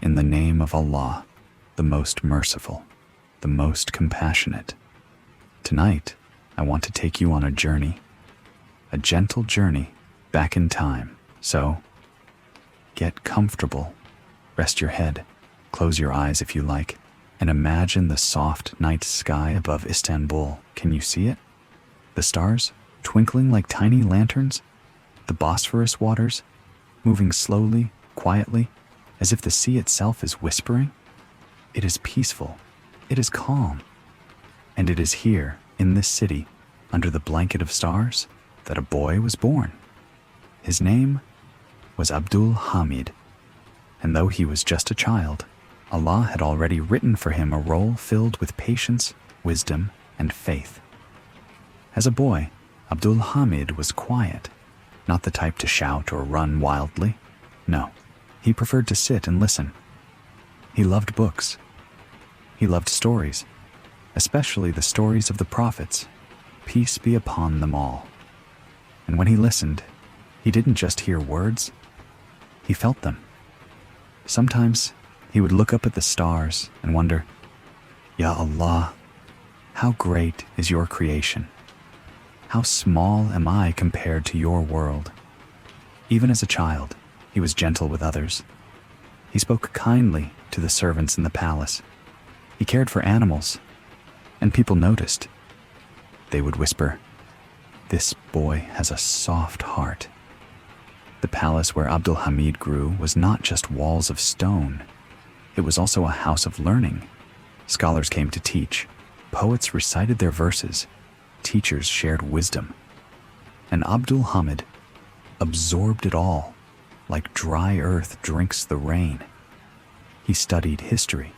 in the name of Allah, the most merciful, the most compassionate. Tonight, I want to take you on a journey, a gentle journey back in time. So, get comfortable, rest your head, close your eyes if you like, and imagine the soft night sky above Istanbul. Can you see it? The stars, twinkling like tiny lanterns, the Bosphorus waters, moving slowly, quietly, as if the sea itself is whispering. It is peaceful, it is calm, and it is here, in this city, under the blanket of stars, that a boy was born. His name was Abdul Hamid, and though he was just a child, Allah had already written for him a role filled with patience, wisdom, and faith. As a boy, Abdul Hamid was quiet, not the type to shout or run wildly. No, he preferred to sit and listen. He loved books. He loved stories, especially the stories of the prophets, peace be upon them all. And when he listened, he didn't just hear words, he felt them. Sometimes he would look up at the stars and wonder, Ya Allah, how great is your creation? How small am I compared to your world? Even as a child, he was gentle with others. He spoke kindly to the servants in the palace. He cared for animals, and people noticed. They would whisper, "This boy has a soft heart." The palace where Abdul Hamid grew was not just walls of stone. It was also a house of learning. Scholars came to teach. Poets recited their verses. Teachers shared wisdom. And Abdul Hamid absorbed it all, like dry earth drinks the rain. He studied history.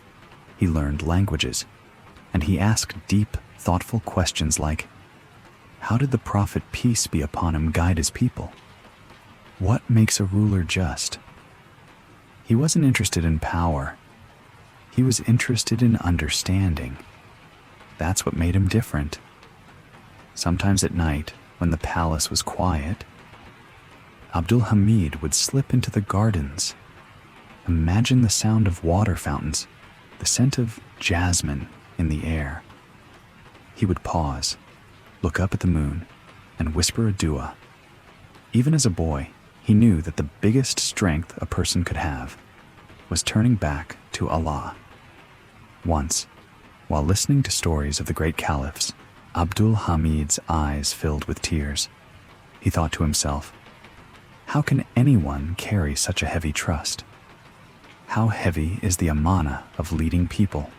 He learned languages. And he asked deep, thoughtful questions like, how did the Prophet, peace be upon him, guide his people? What makes a ruler just? He wasn't interested in power. He was interested in understanding. That's what made him different. Sometimes at night, when the palace was quiet, Abdul Hamid would slip into the gardens. Imagine the sound of water fountains, the scent of jasmine in the air. He would pause, look up at the moon, and whisper a dua. Even as a boy, he knew that the biggest strength a person could have was turning back to Allah. Once, while listening to stories of the great caliphs, Abdul Hamid's eyes filled with tears. He thought to himself, how can anyone carry such a heavy trust? How heavy is the amana of leading people?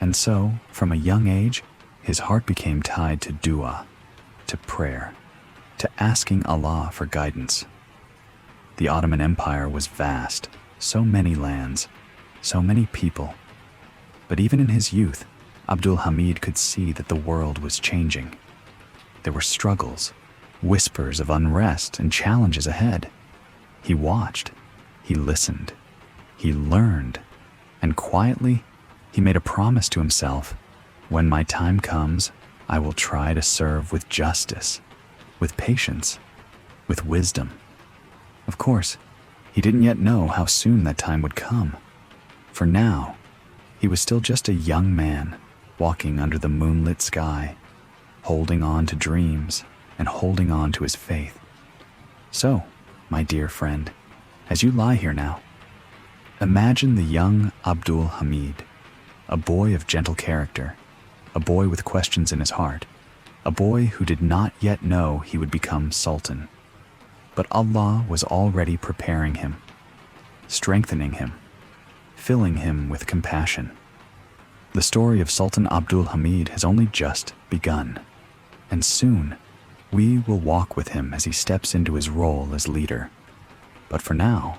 And so, from a young age, his heart became tied to dua, to prayer, to asking Allah for guidance. The Ottoman Empire was vast, so many lands, so many people. But even in his youth, Abdul Hamid could see that the world was changing. There were struggles, whispers of unrest, and challenges ahead. He watched, he listened, he learned, and quietly, he made a promise to himself, when my time comes, I will try to serve with justice, with patience, with wisdom. Of course, he didn't yet know how soon that time would come. For now, he was still just a young man, walking under the moonlit sky, holding on to dreams and holding on to his faith. So, my dear friend, as you lie here now, imagine the young Abdul Hamid, a boy of gentle character, a boy with questions in his heart, a boy who did not yet know he would become Sultan. But Allah was already preparing him, strengthening him, filling him with compassion. The story of Sultan Abdul Hamid has only just begun, and soon we will walk with him as he steps into his role as leader. But for now,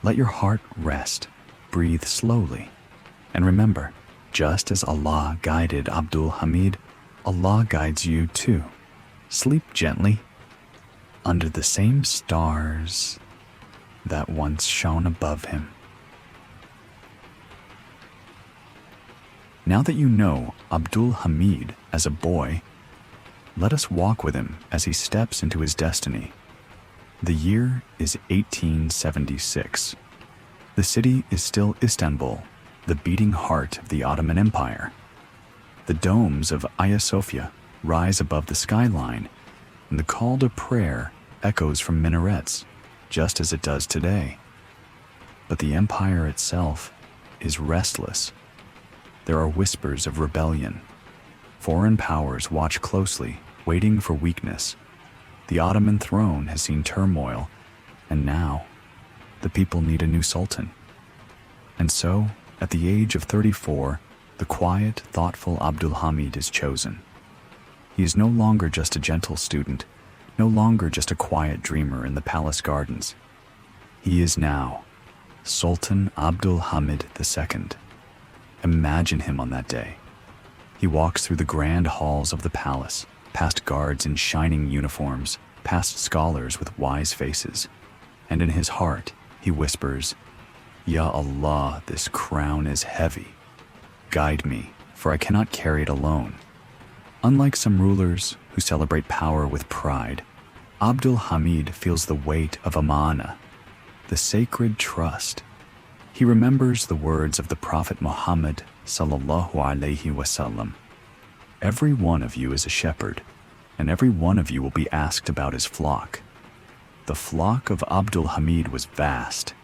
let your heart rest, breathe slowly, and remember, just as Allah guided Abdul Hamid, Allah guides you too. Sleep gently under the same stars that once shone above him. Now that you know Abdul Hamid as a boy, let us walk with him as he steps into his destiny. The year is 1876. The city is still Istanbul, the beating heart of the Ottoman Empire. The domes of Hagia Sophia rise above the skyline, and the call to prayer echoes from minarets, just as it does today. But the empire itself is restless. There are whispers of rebellion. Foreign powers watch closely, waiting for weakness. The Ottoman throne has seen turmoil, and now the people need a new sultan. And so, at the age of 34, the quiet, thoughtful Abdul Hamid is chosen. He is no longer just a gentle student, no longer just a quiet dreamer in the palace gardens. He is now Sultan Abdul Hamid II. Imagine him on that day. He walks through the grand halls of the palace, past guards in shining uniforms, past scholars with wise faces, and in his heart he whispers, "Ya Allah, this crown is heavy. Guide me, for I cannot carry it alone." Unlike some rulers who celebrate power with pride, Abdul Hamid feels the weight of amana, the sacred trust. He remembers the words of the Prophet Muhammad sallallahu alaihi wasallam. Every one of you is a shepherd, and every one of you will be asked about his flock. The flock of Abdul Hamid was vast: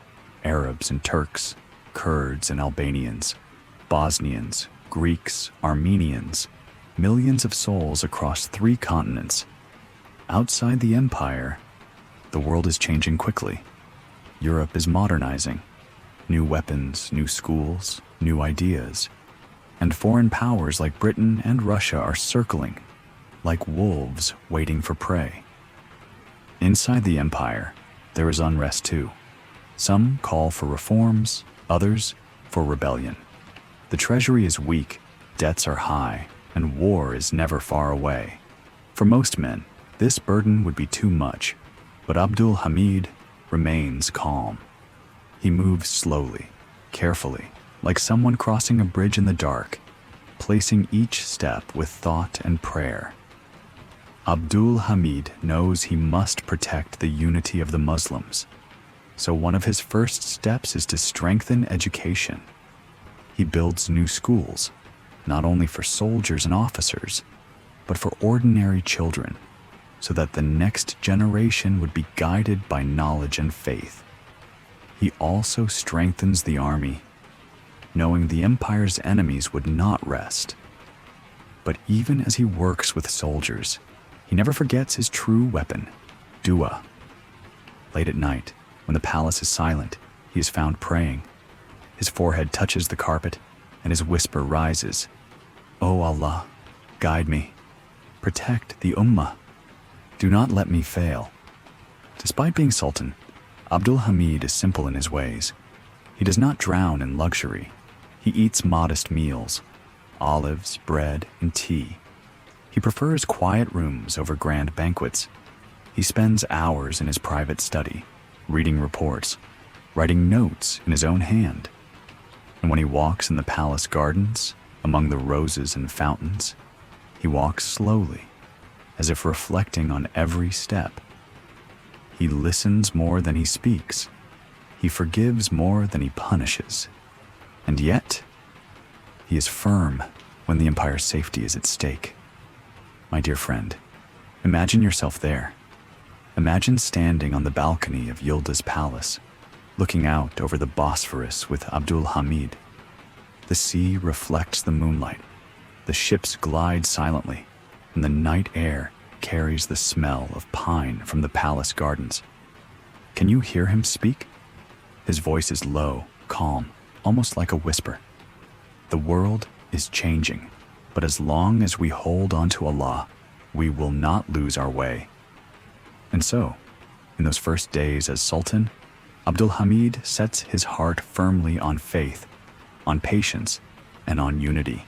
Arabs and Turks, Kurds and Albanians, Bosnians, Greeks, Armenians, millions of souls across 3 continents. Outside the empire, the world is changing quickly. Europe is modernizing. New weapons, new schools, new ideas. And foreign powers like Britain and Russia are circling, like wolves waiting for prey. Inside the empire, there is unrest too. Some call for reforms, others for rebellion. The treasury is weak, debts are high, and war is never far away. For most men, this burden would be too much, but Abdul Hamid remains calm. He moves slowly, carefully, like someone crossing a bridge in the dark, placing each step with thought and prayer. Abdul Hamid knows he must protect the unity of the Muslims, so one of his first steps is to strengthen education. He builds new schools, not only for soldiers and officers, but for ordinary children, so that the next generation would be guided by knowledge and faith. He also strengthens the army, knowing the empire's enemies would not rest. But even as he works with soldiers, he never forgets his true weapon, dua. Late at night, when the palace is silent, he is found praying. His forehead touches the carpet, and his whisper rises, "O Allah, guide me. Protect the Ummah. Do not let me fail." Despite being sultan, Abdul Hamid is simple in his ways. He does not drown in luxury. He eats modest meals, olives, bread, and tea. He prefers quiet rooms over grand banquets. He spends hours in his private study, reading reports, writing notes in his own hand. And when he walks in the palace gardens, among the roses and fountains, he walks slowly, as if reflecting on every step. He listens more than he speaks. He forgives more than he punishes. And yet, he is firm when the empire's safety is at stake. My dear friend, imagine yourself there. Imagine standing on the balcony of Yildiz Palace, looking out over the Bosphorus with Abdul Hamid. The sea reflects the moonlight. The ships glide silently, and the night air carries the smell of pine from the palace gardens. Can you hear him speak? His voice is low, calm, almost like a whisper. The world is changing, but as long as we hold on to Allah, we will not lose our way. And so, in those first days as Sultan, Abdul Hamid sets his heart firmly on faith, on patience, and on unity.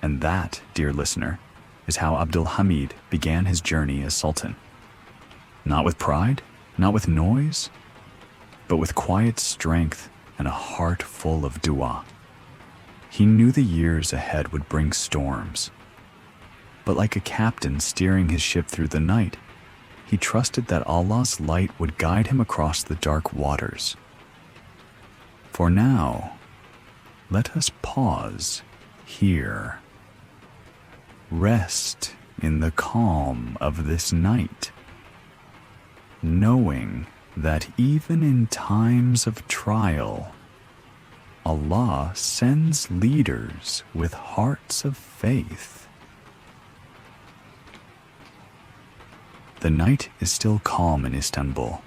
And that, dear listener, is how Abdul Hamid began his journey as Sultan. Not with pride, not with noise, but with quiet strength and a heart full of dua. He knew the years ahead would bring storms, but like a captain steering his ship through the night, he trusted that Allah's light would guide him across the dark waters. For now, let us pause here. Rest in the calm of this night, knowing that even in times of trial, Allah sends leaders with hearts of faith. The night is still calm in Istanbul,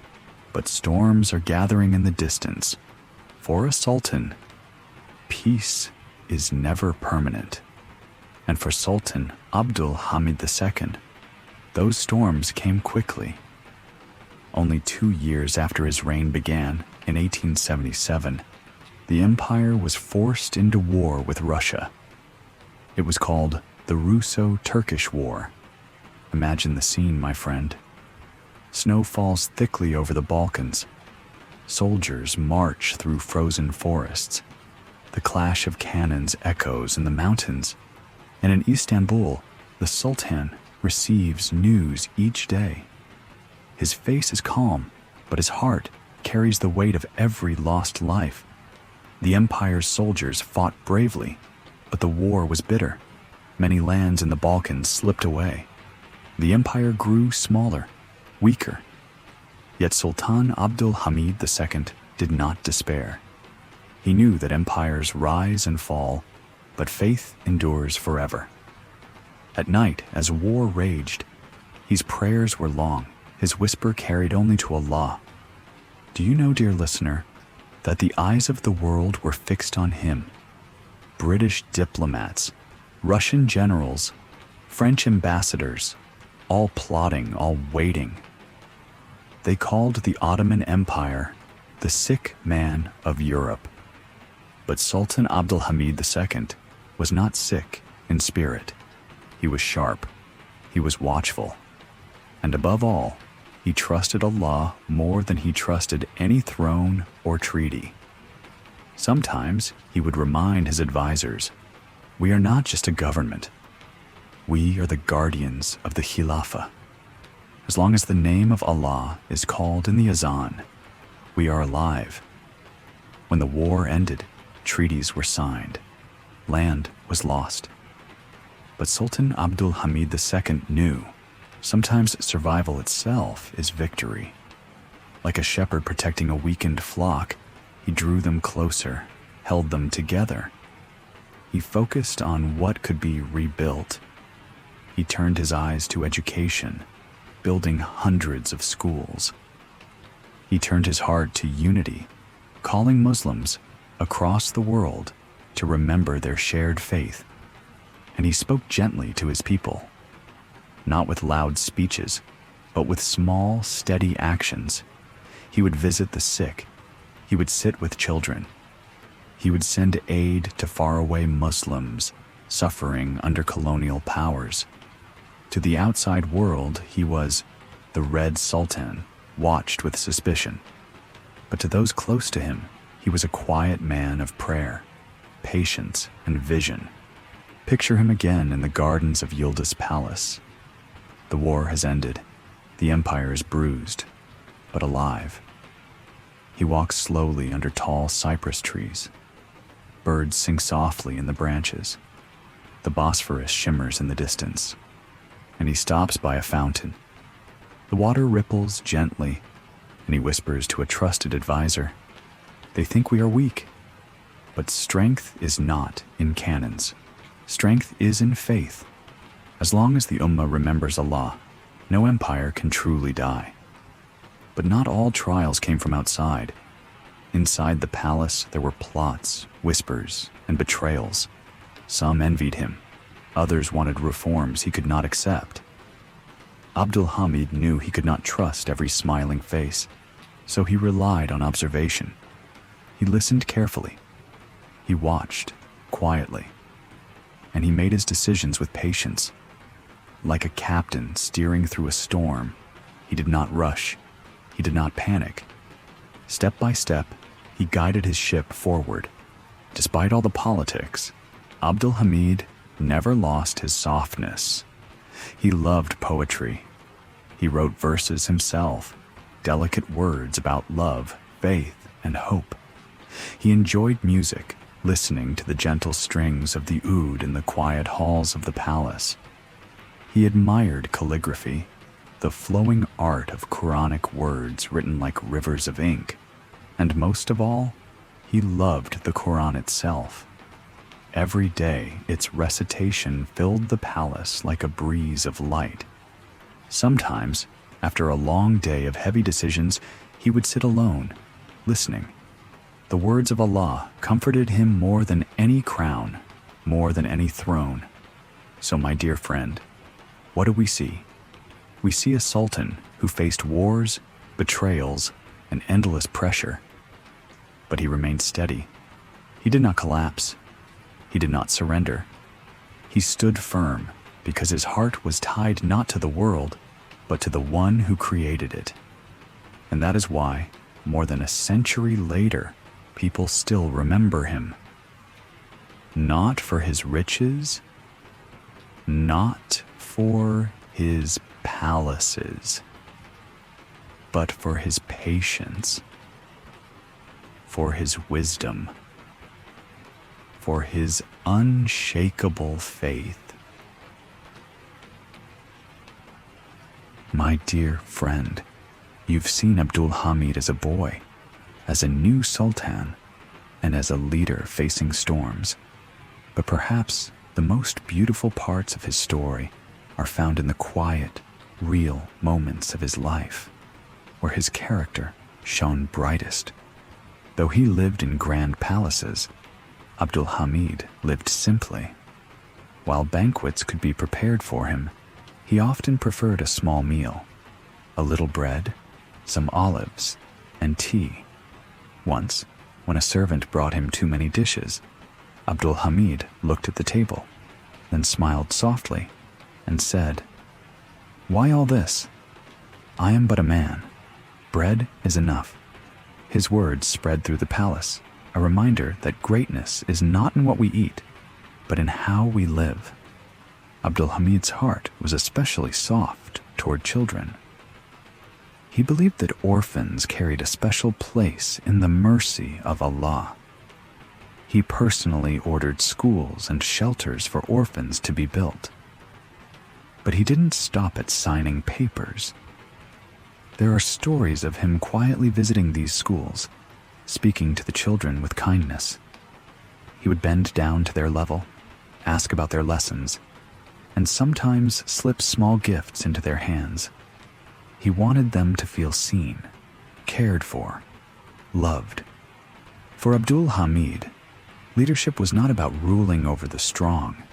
but storms are gathering in the distance. For a sultan, peace is never permanent. And for Sultan Abdul Hamid II, those storms came quickly. Only 2 years after his reign began, in 1877, the empire was forced into war with Russia. It was called the Russo-Turkish War. Imagine the scene, my friend. Snow falls thickly over the Balkans. Soldiers march through frozen forests. The clash of cannons echoes in the mountains. And in Istanbul, the Sultan receives news each day. His face is calm, but his heart carries the weight of every lost life. The empire's soldiers fought bravely, but the war was bitter. Many lands in the Balkans slipped away. The empire grew smaller, weaker. Yet Sultan Abdul Hamid II did not despair. He knew that empires rise and fall, but faith endures forever. At night, as war raged, his prayers were long, his whisper carried only to Allah. Do you know, dear listener, that the eyes of the world were fixed on him? British diplomats, Russian generals, French ambassadors, all plotting, all waiting. They called the Ottoman Empire the sick man of Europe. But Sultan Abdul Hamid II was not sick in spirit. He was sharp, he was watchful, and above all, he trusted Allah more than he trusted any throne or treaty. Sometimes he would remind his advisors, "We are not just a government. We are the guardians of the Khilafah. As long as the name of Allah is called in the Azan, we are alive." When the war ended, treaties were signed. Land was lost. But Sultan Abdul Hamid II knew sometimes survival itself is victory. Like a shepherd protecting a weakened flock, he drew them closer, held them together. He focused on what could be rebuilt. He turned his eyes to education, building hundreds of schools. He turned his heart to unity, calling Muslims across the world to remember their shared faith. And he spoke gently to his people, not with loud speeches, but with small, steady actions. He would visit the sick. He would sit with children. He would send aid to faraway Muslims suffering under colonial powers. To the outside world, he was the Red Sultan, watched with suspicion. But to those close to him, he was a quiet man of prayer, patience, and vision. Picture him again in the gardens of Yildiz Palace. The war has ended. The empire is bruised, but alive. He walks slowly under tall cypress trees. Birds sing softly in the branches. The Bosphorus shimmers in the distance, and he stops by a fountain. The water ripples gently, and he whispers to a trusted advisor, "They think we are weak, but strength is not in cannons. Strength is in faith. As long as the Ummah remembers Allah, no empire can truly die." But not all trials came from outside. Inside the palace, there were plots, whispers, and betrayals. Some envied him. Others wanted reforms he could not accept. Abdul Hamid knew he could not trust every smiling face, so he relied on observation. He listened carefully. He watched quietly, and he made his decisions with patience. Like a captain steering through a storm, he did not rush. He did not panic. Step by step, he guided his ship forward. Despite all the politics, Abdul Hamid never lost his softness. He loved poetry. He wrote verses himself, delicate words about love, faith, and hope. He enjoyed music, listening to the gentle strings of the oud in the quiet halls of the palace. He admired calligraphy, the flowing art of Quranic words written like rivers of ink, and most of all, he loved the Quran itself. Every day, its recitation filled the palace like a breeze of light. Sometimes, after a long day of heavy decisions, he would sit alone, listening. The words of Allah comforted him more than any crown, more than any throne. So, my dear friend, what do we see? We see a sultan who faced wars, betrayals, and endless pressure. But he remained steady. He did not collapse. He did not surrender. He stood firm because his heart was tied not to the world, but to the one who created it. And that is why, more than a century later, people still remember him. Not for his riches, not for his palaces, but for his patience, for his wisdom, for his unshakable faith. My dear friend, you've seen Abdul Hamid as a boy, as a new sultan, and as a leader facing storms. But perhaps the most beautiful parts of his story are found in the quiet, real moments of his life, where his character shone brightest. Though he lived in grand palaces, Abdul Hamid lived simply. While banquets could be prepared for him, he often preferred a small meal, a little bread, some olives, and tea. Once, when a servant brought him too many dishes, Abdul Hamid looked at the table, then smiled softly and said, "Why all this? I am but a man. Bread is enough." His words spread through the palace, a reminder that greatness is not in what we eat, but in how we live. Abdul Hamid's heart was especially soft toward children. He believed that orphans carried a special place in the mercy of Allah. He personally ordered schools and shelters for orphans to be built. But he didn't stop at signing papers. There are stories of him quietly visiting these schools, speaking to the children with kindness. He would bend down to their level, ask about their lessons, and sometimes slip small gifts into their hands. He wanted them to feel seen, cared for, loved. For Abdul Hamid, leadership was not about ruling over the strong,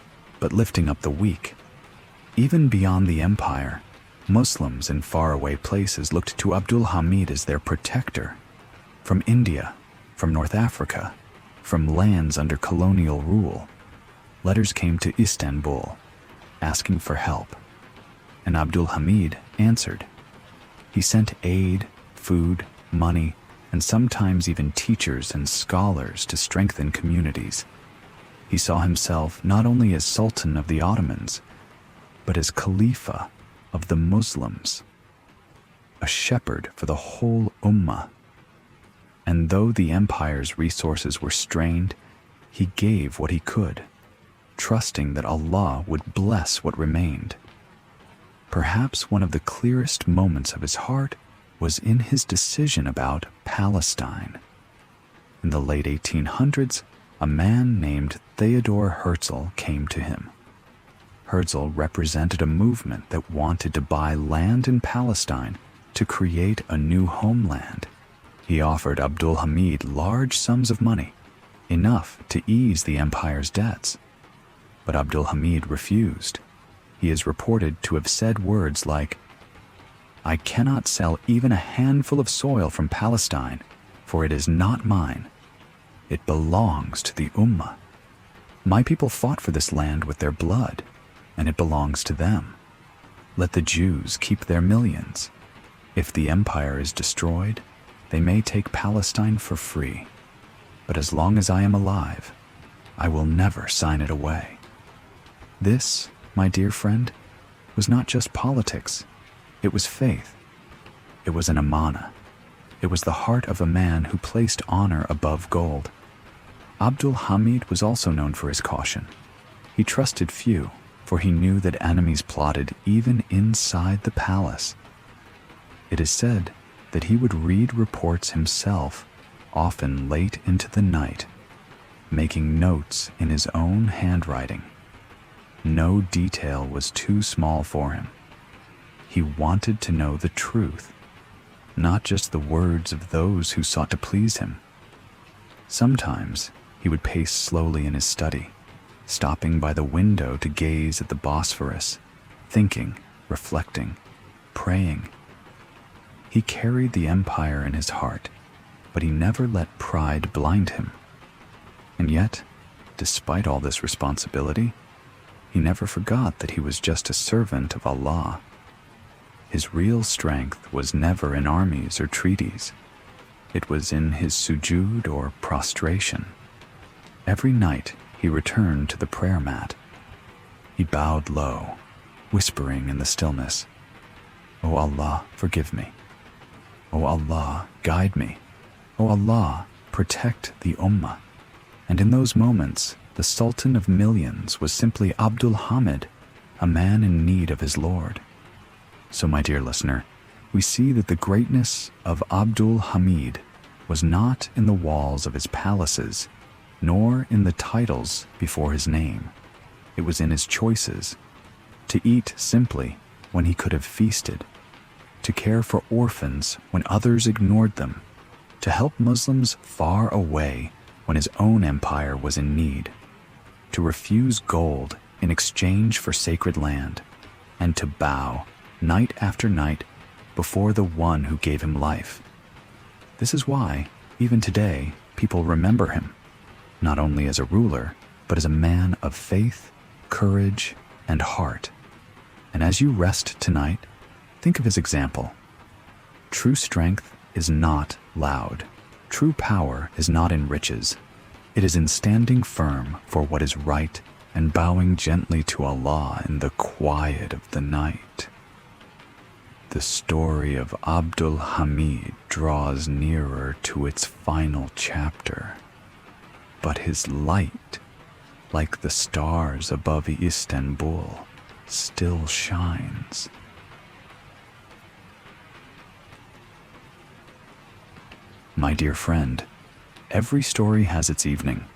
but lifting up the weak. Even beyond the empire, Muslims in faraway places looked to Abdul Hamid as their protector. From India, from North Africa, from lands under colonial rule, letters came to Istanbul, asking for help. And Abdul Hamid answered. He sent aid, food, money, and sometimes even teachers and scholars to strengthen communities. He saw himself not only as Sultan of the Ottomans, but as Khalifa of the Muslims, a shepherd for the whole Ummah. And though the empire's resources were strained, he gave what he could, trusting that Allah would bless what remained. Perhaps one of the clearest moments of his heart was in his decision about Palestine. In the late 1800s, a man named Theodor Herzl came to him. Herzl represented a movement that wanted to buy land in Palestine to create a new homeland. He offered Abdul Hamid large sums of money, enough to ease the empire's debts. But Abdul Hamid refused. He is reported to have said words like, "I cannot sell even a handful of soil from Palestine, for it is not mine. It belongs to the Ummah. My people fought for this land with their blood, and it belongs to them. Let the Jews keep their millions. If the empire is destroyed, they may take Palestine for free. But as long as I am alive, I will never sign it away." This, my dear friend, was not just politics. It was faith. It was an amana. It was the heart of a man who placed honor above gold. Abdul Hamid was also known for his caution. He trusted few, for he knew that enemies plotted even inside the palace. It is said that he would read reports himself, often late into the night, making notes in his own handwriting. No detail was too small for him. He wanted to know the truth, not just the words of those who sought to please him. Sometimes he would pace slowly in his study, stopping by the window to gaze at the Bosphorus, thinking, reflecting, praying. He carried the empire in his heart, but he never let pride blind him. And yet, despite all this responsibility, he never forgot that he was just a servant of Allah. His real strength was never in armies or treaties. It was in his sujood or prostration. Every night he returned to the prayer mat. He bowed low, whispering in the stillness, "O Allah, forgive me. O Allah, guide me. O Allah, protect the Ummah." And in those moments, the Sultan of millions was simply Abdul Hamid, a man in need of his Lord. So, my dear listener, we see that the greatness of Abdul Hamid was not in the walls of his palaces, nor in the titles before his name. It was in his choices: to eat simply when he could have feasted, to care for orphans when others ignored them, to help Muslims far away when his own empire was in need, to refuse gold in exchange for sacred land, and to bow night after night before the one who gave him life. This is why, even today, people remember him, not only as a ruler, but as a man of faith, courage, and heart. And as you rest tonight, think of his example. True strength is not loud. True power is not in riches. It is in standing firm for what is right and bowing gently to Allah in the quiet of the night. The story of Abdul Hamid draws nearer to its final chapter, but his light, like the stars above Istanbul, still shines. My dear friend, every story has its evening,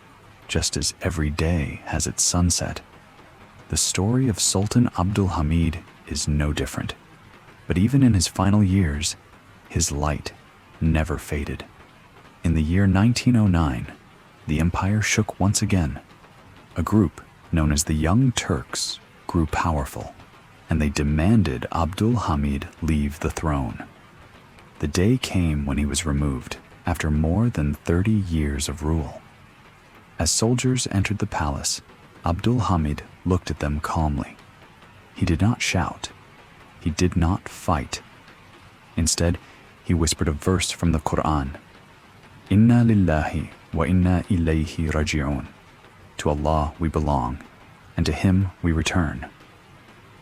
just as every day has its sunset. The story of Sultan Abdul Hamid is no different. But even in his final years, his light never faded. In the year 1909, the empire shook once again. A group known as the Young Turks grew powerful, and they demanded Abdul Hamid leave the throne. The day came when he was removed after more than 30 years of rule. As soldiers entered the palace, Abdul Hamid looked at them calmly. He did not shout. He did not fight. Instead, he whispered a verse from the Quran. Inna lillahi wa inna ilayhi raji'un. To Allah we belong, and to Him we return.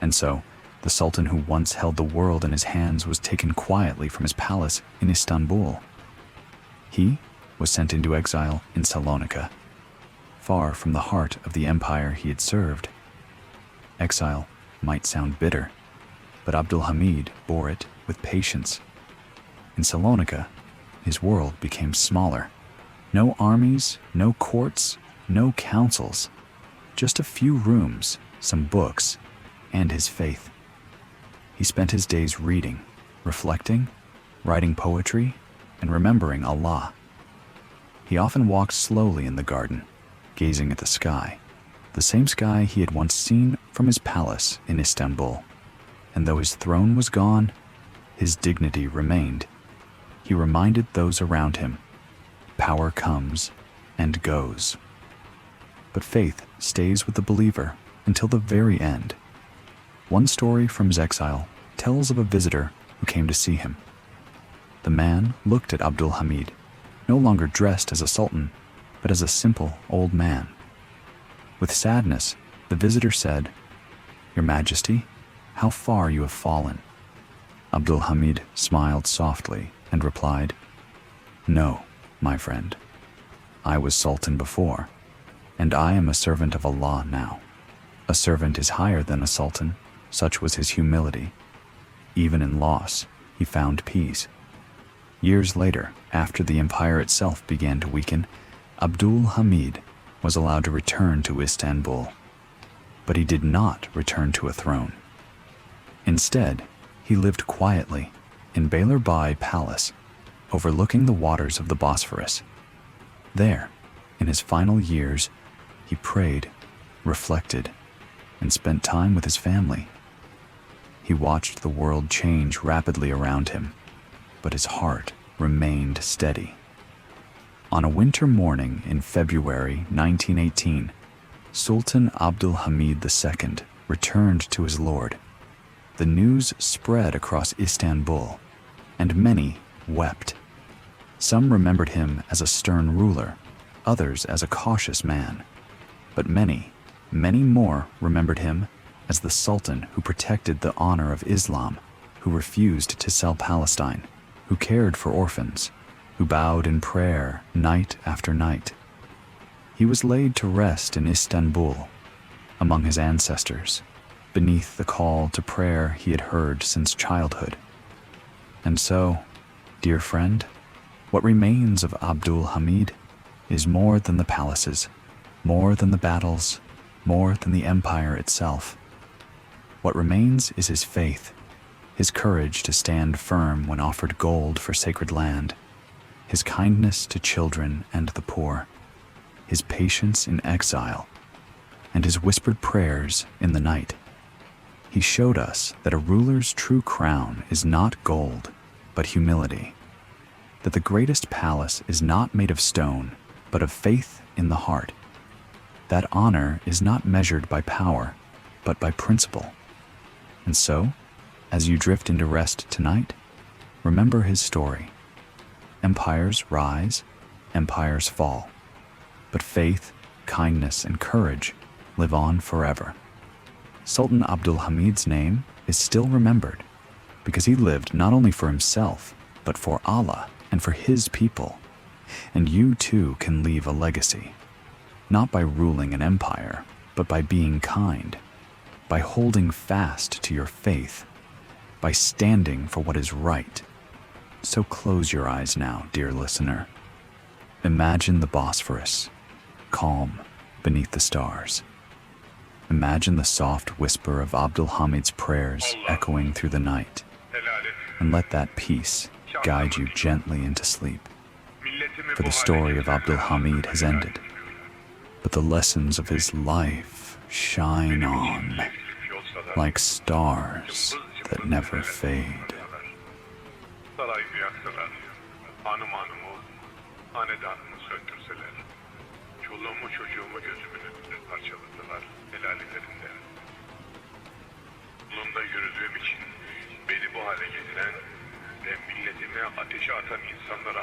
And so, the Sultan who once held the world in his hands was taken quietly from his palace in Istanbul. He was sent into exile in Salonika, far from the heart of the empire he had served. Exile might sound bitter, but Abdul Hamid bore it with patience. In Salonika, his world became smaller. No armies, no courts, no councils. Just a few rooms, some books, and his faith. He spent his days reading, reflecting, writing poetry, and remembering Allah. He often walked slowly in the garden, gazing at the sky, the same sky he had once seen from his palace in Istanbul. And though his throne was gone, his dignity remained. He reminded those around him, power comes and goes. But faith stays with the believer until the very end. One story from his exile tells of a visitor who came to see him. The man looked at Abdul Hamid, no longer dressed as a sultan, but as a simple old man. With sadness, the visitor said, "Your Majesty, how far you have fallen." Abdul Hamid smiled softly and replied, No, my friend. I was sultan before, and I am a servant of Allah now. A servant is higher than a sultan, such was his humility. Even in loss, he found peace. Years later, after the empire itself began to weaken, Abdul Hamid was allowed to return to Istanbul. But he did not return to a throne. Instead, he lived quietly in Beylerbay Palace, overlooking the waters of the Bosphorus. There, in his final years, he prayed, reflected, and spent time with his family. He watched the world change rapidly around him, but his heart remained steady. On a winter morning in February 1918, Sultan Abdul Hamid II returned to his lord. The news spread across Istanbul, and many wept. Some remembered him as a stern ruler, others as a cautious man. But many, many more remembered him as the Sultan who protected the honor of Islam, who refused to sell Palestine, who cared for orphans, who bowed in prayer night after night. He was laid to rest in Istanbul, among his ancestors, beneath the call to prayer he had heard since childhood. And so, dear friend, what remains of Abdul Hamid is more than the palaces, more than the battles, more than the empire itself. What remains is his faith, his courage to stand firm when offered gold for sacred land, his kindness to children and the poor, his patience in exile, and his whispered prayers in the night. He showed us that a ruler's true crown is not gold, but humility, that the greatest palace is not made of stone, but of faith in the heart. That honor is not measured by power, but by principle. And so, as you drift into rest tonight, remember his story. Empires rise, empires fall, but faith, kindness, and courage live on forever. Sultan Abdul Hamid's name is still remembered because he lived not only for himself, but for Allah and for his people. And you too can leave a legacy, not by ruling an empire, but by being kind, by holding fast to your faith, by standing for what is right. So close your eyes now, dear listener. Imagine the Bosphorus, calm beneath the stars. Imagine the soft whisper of Abdul Hamid's prayers echoing through the night, and let that peace guide you gently into sleep. For the story of Abdul Hamid has ended, but the lessons of his life shine on like stars that never fade. Sarayımı yaksalar, hanımı, hanedanımı söndürseler, çoluğumu çocuğumu gözümün önünde parçaladılar helalilerinde. Yolunda yürüdüğüm için beni bu hale getiren ve milletime ateşe atan insanlara